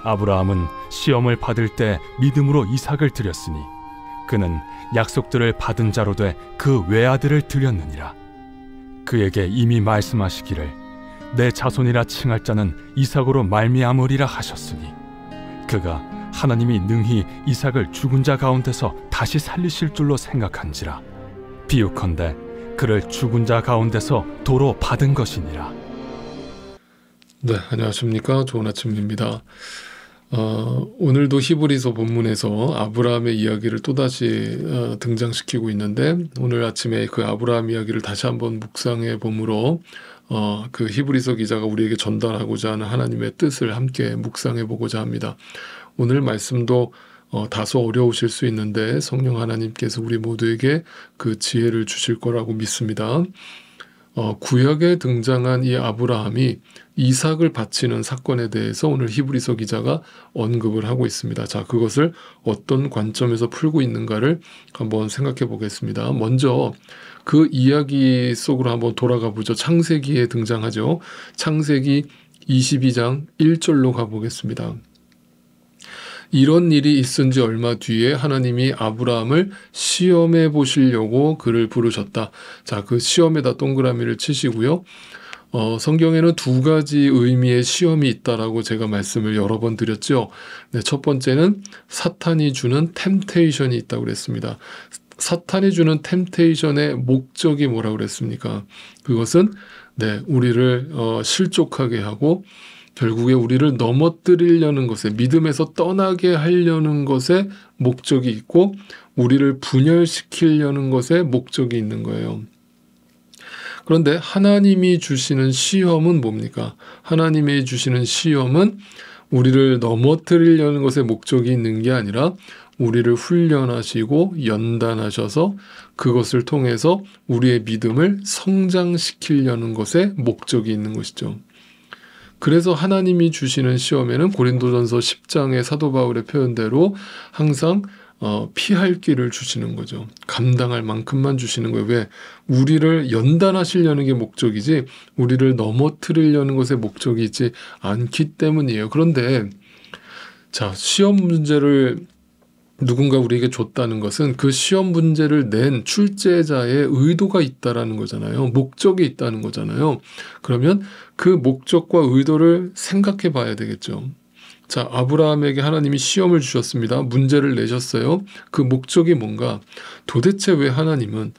아브라함은 시험을 받을 때 믿음으로 이삭을 드렸으니 그는 약속들을 받은 자로 돼 그 외아들을 드렸느니라. 그에게 이미 말씀하시기를 내 자손이라 칭할 자는 이삭으로 말미암으리라 하셨으니 그가 하나님이 능히 이삭을 죽은 자 가운데서 다시 살리실 줄로 생각한지라. 비유컨대 그를 죽은 자 가운데서 도로 받은 것이니라. 네, 안녕하십니까. 좋은 아침입니다. 오늘도 히브리서 본문에서 아브라함의 이야기를 또다시 등장시키고 있는데, 오늘 아침에 그 아브라함 이야기를 다시 한번 묵상해 보므로 그 히브리서 기자가 우리에게 전달하고자 하는 하나님의 뜻을 함께 묵상해 보고자 합니다. 오늘 말씀도 다소 어려우실 수 있는데 성령 하나님께서 우리 모두에게 그 지혜를 주실 거라고 믿습니다. 구약에 등장한 이 아브라함이 이삭을 바치는 사건에 대해서 오늘 히브리서 기자가 언급을 하고 있습니다. 자, 그것을 어떤 관점에서 풀고 있는가를 한번 생각해 보겠습니다. 먼저 그 이야기 속으로 한번 돌아가 보죠. 창세기에 등장하죠. 창세기 22장 1절로 가보겠습니다. 이런 일이 있은 지 얼마 뒤에 하나님이 아브라함을 시험해 보시려고 그를 부르셨다. 자, 그 시험에다 동그라미를 치시고요. 성경에는 두 가지 의미의 시험이 있다라고 제가 말씀을 여러 번 드렸죠. 네, 첫 번째는 사탄이 주는 템테이션이 있다고 그랬습니다. 사탄이 주는 템테이션의 목적이 뭐라고 그랬습니까? 그것은 우리를 실족하게 하고 결국에 우리를 넘어뜨리려는 것에, 믿음에서 떠나게 하려는 것에 목적이 있고 우리를 분열시키려는 것에 목적이 있는 거예요. 그런데 하나님이 주시는 시험은 뭡니까? 하나님이 주시는 시험은 우리를 넘어뜨리려는 것에 목적이 있는 게 아니라 우리를 훈련하시고 연단하셔서 그것을 통해서 우리의 믿음을 성장시키려는 것에 목적이 있는 것이죠. 그래서 하나님이 주시는 시험에는 고린도전서 10장의 사도 바울의 표현대로 항상 피할 길을 주시는 거죠. 감당할 만큼만 주시는 거예요. 왜? 우리를 연단하시려는 게 목적이지 우리를 넘어뜨리려는 것에 목적이 있지 않기 때문이에요. 그런데 자, 시험 문제를 누군가 우리에게 줬다는 것은 그 시험 문제를 낸 출제자의 의도가 있다라는 거잖아요. 목적이 있다는 거잖아요. 그러면 그 목적과 의도를 생각해 봐야 되겠죠. 자, 아브라함에게 하나님이 시험을 주셨습니다. 문제를 내셨어요. 그 목적이 뭔가? 도대체 왜 하나님은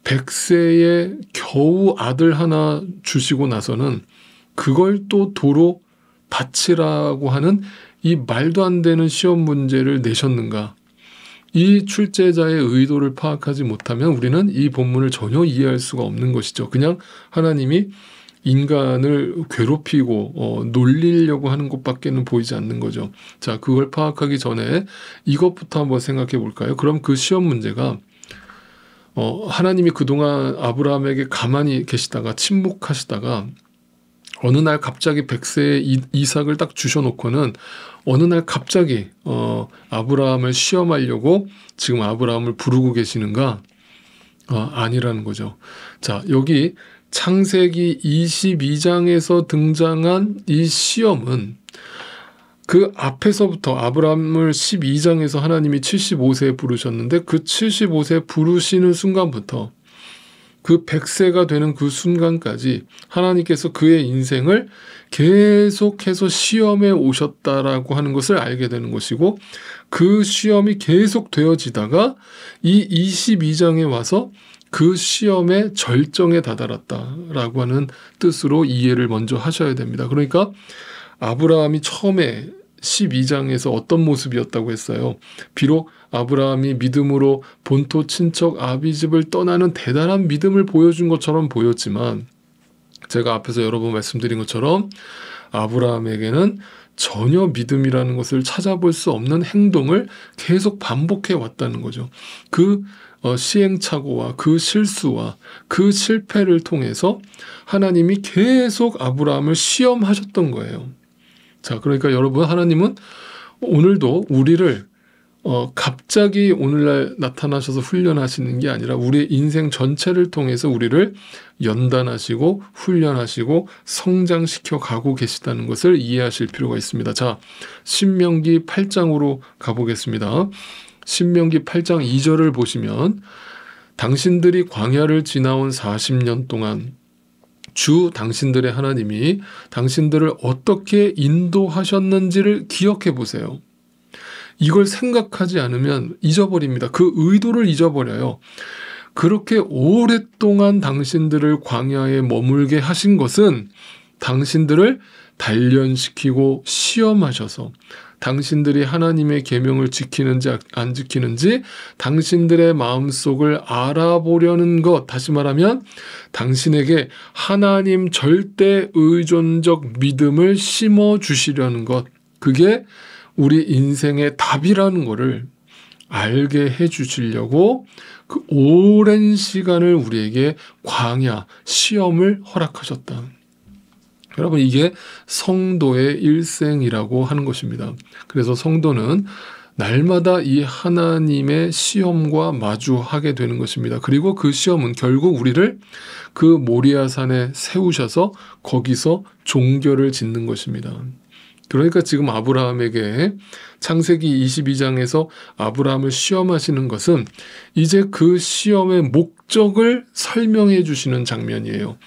100세에 겨우 아들 하나 주시고 나서는 그걸 또 도로 바치라고 하는 이 말도 안 되는 시험 문제를 내셨는가? 이 출제자의 의도를 파악하지 못하면 우리는 이 본문을 전혀 이해할 수가 없는 것이죠. 그냥 하나님이 인간을 괴롭히고 놀리려고 하는 것밖에는 보이지 않는 거죠. 자, 그걸 파악하기 전에 이것부터 한번 생각해 볼까요? 그럼 그 시험 문제가 하나님이 그동안 아브라함에게 가만히 계시다가 침묵하시다가 어느 날 갑자기 100세의 이삭을 딱 주셔놓고는 어느 날 갑자기 아브라함을 시험하려고 지금 아브라함을 부르고 계시는가? 아니라는 거죠. 자, 여기 창세기 22장에서 등장한 이 시험은 그 앞에서부터 아브라함을 12장에서 하나님이 75세에 부르셨는데 그 75세 부르시는 순간부터 그 100세가 되는 그 순간까지 하나님께서 그의 인생을 계속해서 시험해 오셨다라고 하는 것을 알게 되는 것이고 그 시험이 계속 되어지다가 이 22장에 와서 그 시험의 절정에 다다랐다라고 하는 뜻으로 이해를 먼저 하셔야 됩니다. 그러니까 아브라함이 처음에 12장에서 어떤 모습이었다고 했어요. 비록 아브라함이 믿음으로 본토 친척 아비집을 떠나는 대단한 믿음을 보여준 것처럼 보였지만 제가 앞에서 여러 번 말씀드린 것처럼 아브라함에게는 전혀 믿음이라는 것을 찾아볼 수 없는 행동을 계속 반복해 왔다는 거죠. 그 시행착오와 그 실수와 그 실패를 통해서 하나님이 계속 아브라함을 시험하셨던 거예요. 자, 그러니까 여러분, 하나님은 오늘도 우리를 갑자기 오늘날 나타나셔서 훈련하시는 게 아니라 우리의 인생 전체를 통해서 우리를 연단하시고 훈련하시고 성장시켜 가고 계시다는 것을 이해하실 필요가 있습니다. 자, 신명기 8장으로 가보겠습니다. 신명기 8장 2절을 보시면 당신들이 광야를 지나온 40년 동안 주 당신들의 하나님이 당신들을 어떻게 인도하셨는지를 기억해 보세요. 이걸 생각하지 않으면 잊어버립니다. 그 의도를 잊어버려요. 그렇게 오랫동안 당신들을 광야에 머물게 하신 것은 당신들을 단련시키고 시험하셔서 당신들이 하나님의 계명을 지키는지 안 지키는지 당신들의 마음속을 알아보려는 것, 다시 말하면 당신에게 하나님 절대 의존적 믿음을 심어주시려는 것, 그게 우리 인생의 답이라는 것을 알게 해주시려고 그 오랜 시간을 우리에게 광야, 시험을 허락하셨다. 여러분, 이게 성도의 일생이라고 하는 것입니다. 그래서 성도는 날마다 이 하나님의 시험과 마주하게 되는 것입니다. 그리고 그 시험은 결국 우리를 그 모리아산에 세우셔서 거기서 종교를 짓는 것입니다. 그러니까 지금 아브라함에게 창세기 22장에서 아브라함을 시험하시는 것은 이제 그 시험의 목적을 설명해 주시는 장면이에요.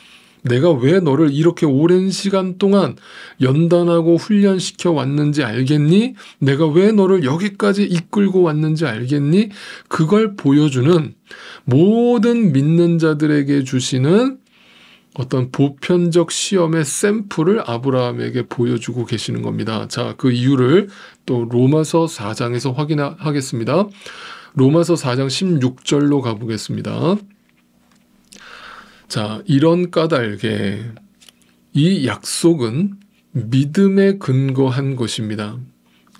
내가 왜 너를 이렇게 오랜 시간 동안 연단하고 훈련시켜 왔는지 알겠니? 내가 왜 너를 여기까지 이끌고 왔는지 알겠니? 그걸 보여주는 모든 믿는 자들에게 주시는 어떤 보편적 시험의 샘플을 아브라함에게 보여주고 계시는 겁니다. 자, 그 이유를 또 로마서 4장에서 확인하겠습니다. 로마서 4장 16절로 가보겠습니다. 자, 이런 까닭에 이 약속은 믿음에 근거한 것입니다.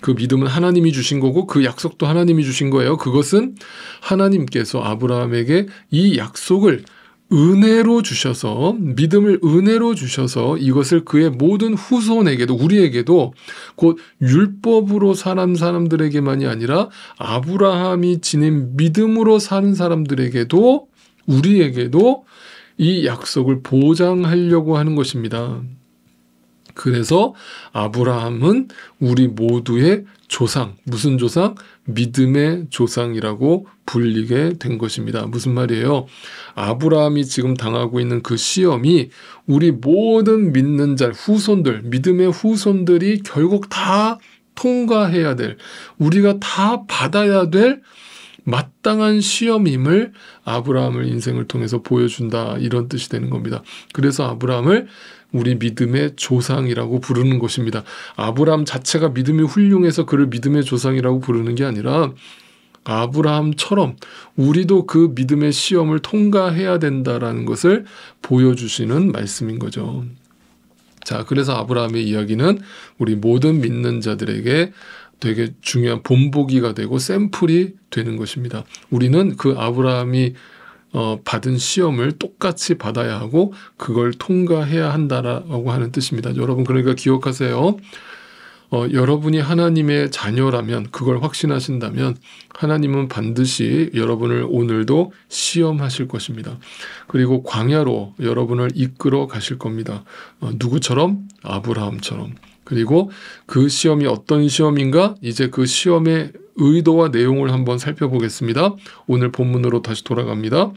그 믿음은 하나님이 주신 거고 그 약속도 하나님이 주신 거예요. 그것은 하나님께서 아브라함에게 이 약속을 은혜로 주셔서, 믿음을 은혜로 주셔서 이것을 그의 모든 후손에게도, 우리에게도, 곧 율법으로 사는 사람들에게만이 아니라 아브라함이 지닌 믿음으로 사는 사람들에게도, 우리에게도 이 약속을 보장하려고 하는 것입니다. 그래서 아브라함은 우리 모두의 조상, 무슨 조상? 믿음의 조상이라고 불리게 된 것입니다. 무슨 말이에요? 아브라함이 지금 당하고 있는 그 시험이 우리 모든 믿는 자, 후손들, 믿음의 후손들이 결국 다 통과해야 될, 우리가 다 받아야 될 마땅한 시험임을 아브라함을 인생을 통해서 보여준다, 이런 뜻이 되는 겁니다. 그래서 아브라함을 우리 믿음의 조상이라고 부르는 것입니다. 아브라함 자체가 믿음이 훌륭해서 그를 믿음의 조상이라고 부르는 게 아니라 아브라함처럼 우리도 그 믿음의 시험을 통과해야 된다라는 것을 보여주시는 말씀인 거죠. 자, 그래서 아브라함의 이야기는 우리 모든 믿는 자들에게 되게 중요한 본보기가 되고 샘플이 되는 것입니다. 우리는 그 아브라함이 받은 시험을 똑같이 받아야 하고 그걸 통과해야 한다라고 하는 뜻입니다. 여러분, 그러니까 기억하세요. 여러분이 하나님의 자녀라면, 그걸 확신하신다면 하나님은 반드시 여러분을 오늘도 시험하실 것입니다. 그리고 광야로 여러분을 이끌어 가실 겁니다. 누구처럼? 아브라함처럼. 그리고 그 시험이 어떤 시험인가? 이제 그 시험의 의도와 내용을 한번 살펴보겠습니다. 오늘 본문으로 다시 돌아갑니다.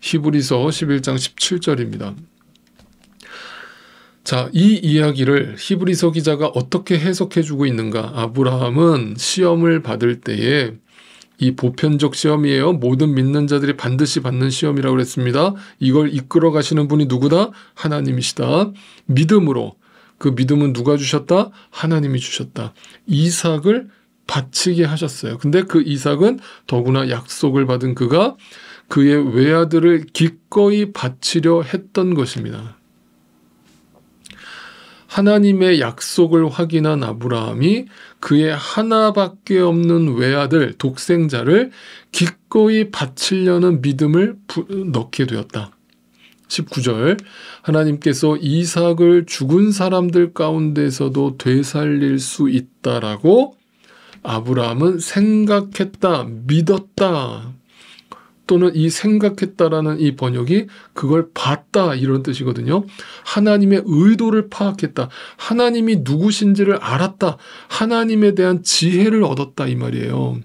히브리서 11장 17절입니다. 자, 이 이야기를 히브리서 기자가 어떻게 해석해주고 있는가? 아브라함은 시험을 받을 때에, 이 보편적 시험이에요. 모든 믿는 자들이 반드시 받는 시험이라고 그랬습니다. 이걸 이끌어 가시는 분이 누구다? 하나님이시다. 믿음으로, 그 믿음은 누가 주셨다? 하나님이 주셨다. 이삭을 바치게 하셨어요. 근데 그 이삭은 더구나 약속을 받은 그가 그의 외아들을 기꺼이 바치려 했던 것입니다. 하나님의 약속을 확인한 아브라함이 그의 하나밖에 없는 외아들, 독생자를 기꺼이 바치려는 믿음을 넣게 되었다. 19절, 하나님께서 이삭을 죽은 사람들 가운데서도 되살릴 수 있다라고 아브라함은 생각했다, 믿었다, 또는 이 생각했다라는 이 번역이 그걸 봤다 이런 뜻이거든요. 하나님의 의도를 파악했다. 하나님이 누구신지를 알았다. 하나님에 대한 지혜를 얻었다 이 말이에요.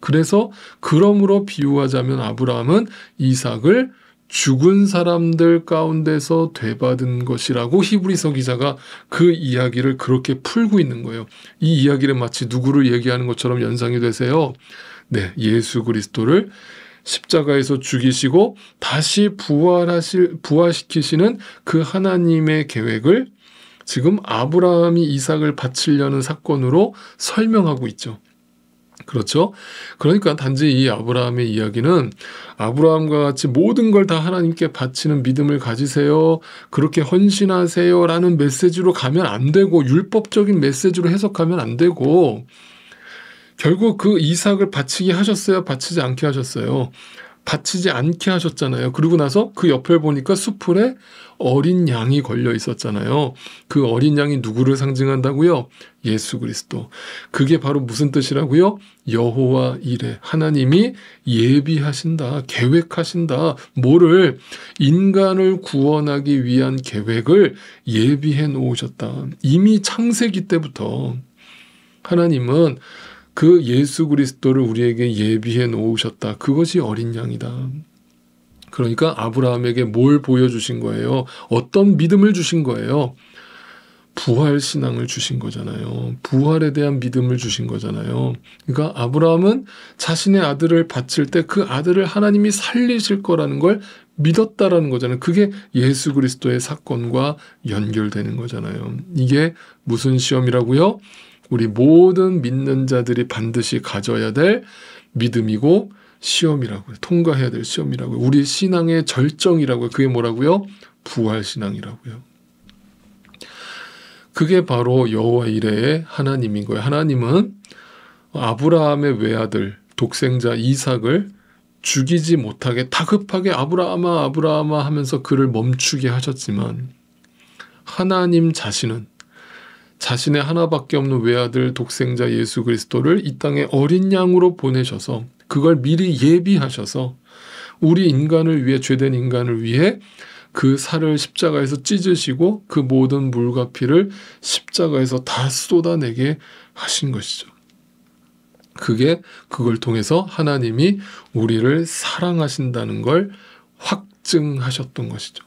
그래서 그러므로 비유하자면 아브라함은 이삭을 죽은 사람들 가운데서 되받은 것이라고 히브리서 기자가 그 이야기를 그렇게 풀고 있는 거예요. 이 이야기를 마치 누구를 얘기하는 것처럼 연상이 되세요. 네, 예수 그리스도를 십자가에서 죽이시고 다시 부활시키시는 그 하나님의 계획을 지금 아브라함이 이삭을 바치려는 사건으로 설명하고 있죠. 그렇죠? 그러니까 단지 이 아브라함의 이야기는 아브라함과 같이 모든 걸 다 하나님께 바치는 믿음을 가지세요, 그렇게 헌신하세요 라는 메시지로 가면 안 되고, 율법적인 메시지로 해석하면 안 되고, 결국 그 이삭을 바치게 하셨어요? 바치지 않게 하셨어요? 바치지 않게 하셨잖아요. 그리고 나서 그 옆에 보니까 수풀에 어린 양이 걸려 있었잖아요. 그 어린 양이 누구를 상징한다고요? 예수 그리스도. 그게 바로 무슨 뜻이라고요? 여호와 이레. 하나님이 예비하신다, 계획하신다. 뭐를? 인간을 구원하기 위한 계획을 예비해 놓으셨다. 이미 창세기 때부터 하나님은 그 예수 그리스도를 우리에게 예비해 놓으셨다. 그것이 어린 양이다. 그러니까 아브라함에게 뭘 보여주신 거예요? 어떤 믿음을 주신 거예요? 부활 신앙을 주신 거잖아요. 부활에 대한 믿음을 주신 거잖아요. 그러니까 아브라함은 자신의 아들을 바칠 때 그 아들을 하나님이 살리실 거라는 걸 믿었다라는 거잖아요. 그게 예수 그리스도의 사건과 연결되는 거잖아요. 이게 무슨 시험이라고요? 우리 모든 믿는 자들이 반드시 가져야 될 믿음이고 시험이라고요. 통과해야 될 시험이라고요. 우리 신앙의 절정이라고요. 그게 뭐라고요? 부활신앙이라고요. 그게 바로 여호와 이레의 하나님인 거예요. 하나님은 아브라함의 외아들, 독생자 이삭을 죽이지 못하게 다급하게 아브라함아 아브라함아 하면서 그를 멈추게 하셨지만, 하나님 자신은 자신의 하나밖에 없는 외아들 독생자 예수 그리스도를 이 땅에 어린 양으로 보내셔서 그걸 미리 예비하셔서 우리 인간을 위해, 죄된 인간을 위해 그 살을 십자가에서 찢으시고 그 모든 물과 피를 십자가에서 다 쏟아내게 하신 것이죠. 그걸 통해서 하나님이 우리를 사랑하신다는 걸 확증하셨던 것이죠.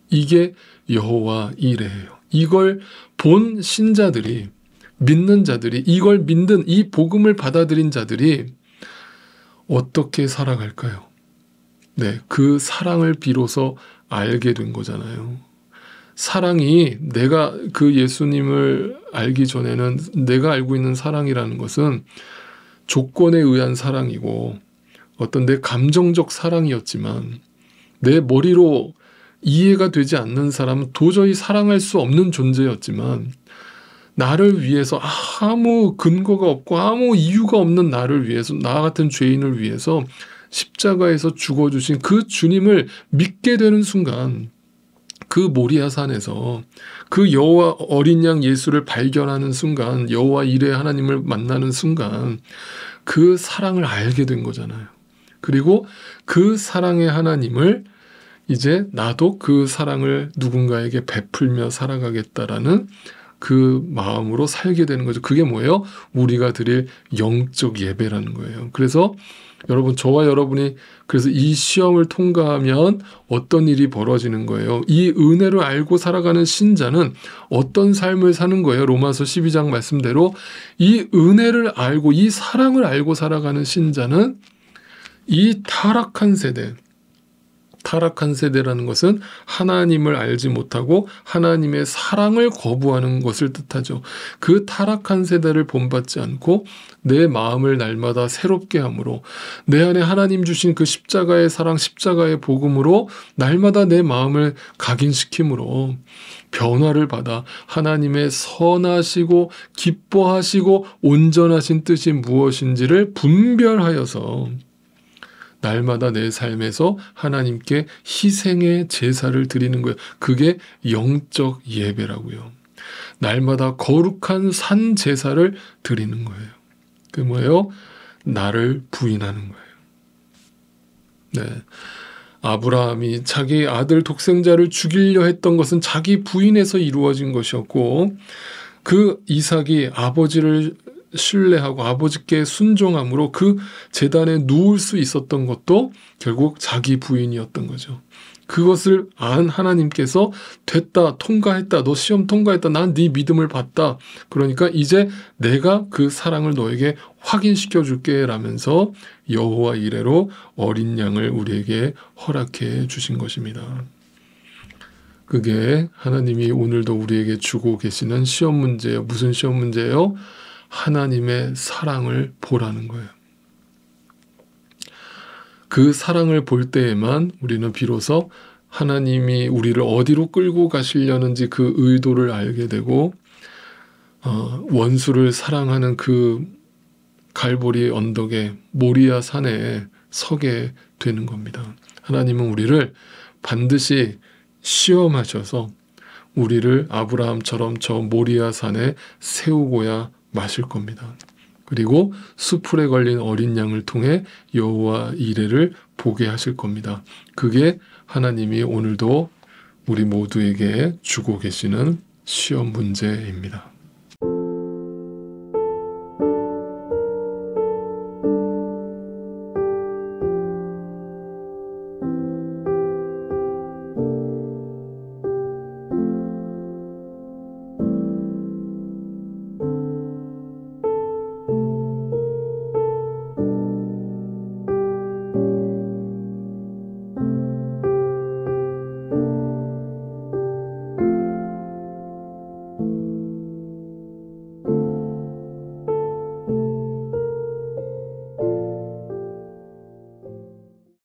이게 여호와 이레예요. 이걸 본 신자들이, 믿는 자들이, 이걸 믿는 이 복음을 받아들인 자들이 어떻게 살아갈까요? 네, 그 사랑을 비로소 알게 된 거잖아요. 사랑이, 내가 그 예수님을 알기 전에는 내가 알고 있는 사랑이라는 것은 조건에 의한 사랑이고 어떤 내 감정적 사랑이었지만, 내 머리로 이해가 되지 않는 사람은 도저히 사랑할 수 없는 존재였지만, 나를 위해서 아무 근거가 없고 아무 이유가 없는 나를 위해서, 나 같은 죄인을 위해서 십자가에서 죽어주신 그 주님을 믿게 되는 순간, 그 모리아 산에서 그 여호와 어린 양 예수를 발견하는 순간, 여호와 이레 하나님을 만나는 순간 그 사랑을 알게 된 거잖아요. 그리고 그 사랑의 하나님을 이제 나도 그 사랑을 누군가에게 베풀며 살아가겠다라는 그 마음으로 살게 되는 거죠. 그게 뭐예요? 우리가 드릴 영적 예배라는 거예요. 그래서 여러분, 저와 여러분이 그래서 이 시험을 통과하면 어떤 일이 벌어지는 거예요? 이 은혜를 알고 살아가는 신자는 어떤 삶을 사는 거예요? 로마서 12장 말씀대로 이 은혜를 알고 이 사랑을 알고 살아가는 신자는 이 타락한 세대라는 것은 하나님을 알지 못하고 하나님의 사랑을 거부하는 것을 뜻하죠. 그 타락한 세대를 본받지 않고 내 마음을 날마다 새롭게 함으로, 내 안에 하나님 주신 그 십자가의 사랑, 십자가의 복음으로 날마다 내 마음을 각인시킴으로 변화를 받아 하나님의 선하시고 기뻐하시고 온전하신 뜻이 무엇인지를 분별하여서 날마다 내 삶에서 하나님께 희생의 제사를 드리는 거예요. 그게 영적 예배라고요. 날마다 거룩한 산 제사를 드리는 거예요. 그 뭐예요? 나를 부인하는 거예요. 네. 아브라함이 자기 아들 독생자를 죽이려 했던 것은 자기 부인에서 이루어진 것이었고, 그 이삭이 아버지를 신뢰하고 아버지께 순종함으로 그 제단에 누울 수 있었던 것도 결국 자기 부인이었던 거죠. 그것을 안 하나님께서 됐다, 통과했다, 너 시험 통과했다, 난 네 믿음을 봤다, 그러니까 이제 내가 그 사랑을 너에게 확인시켜 줄게 라면서 여호와 이레로 어린 양을 우리에게 허락해 주신 것입니다. 그게 하나님이 오늘도 우리에게 주고 계시는 시험 문제예요. 무슨 시험 문제예요? 하나님의 사랑을 보라는 거예요. 그 사랑을 볼 때에만 우리는 비로소 하나님이 우리를 어디로 끌고 가시려는지 그 의도를 알게 되고, 원수를 사랑하는 그 갈보리 언덕에 모리아 산에 서게 되는 겁니다. 하나님은 우리를 반드시 시험하셔서 우리를 아브라함처럼 저 모리아 산에 세우고야 마실 겁니다. 그리고 수풀에 걸린 어린 양을 통해 여호와 이레를 보게 하실 겁니다. 그게 하나님이 오늘도 우리 모두에게 주고 계시는 시험 문제입니다.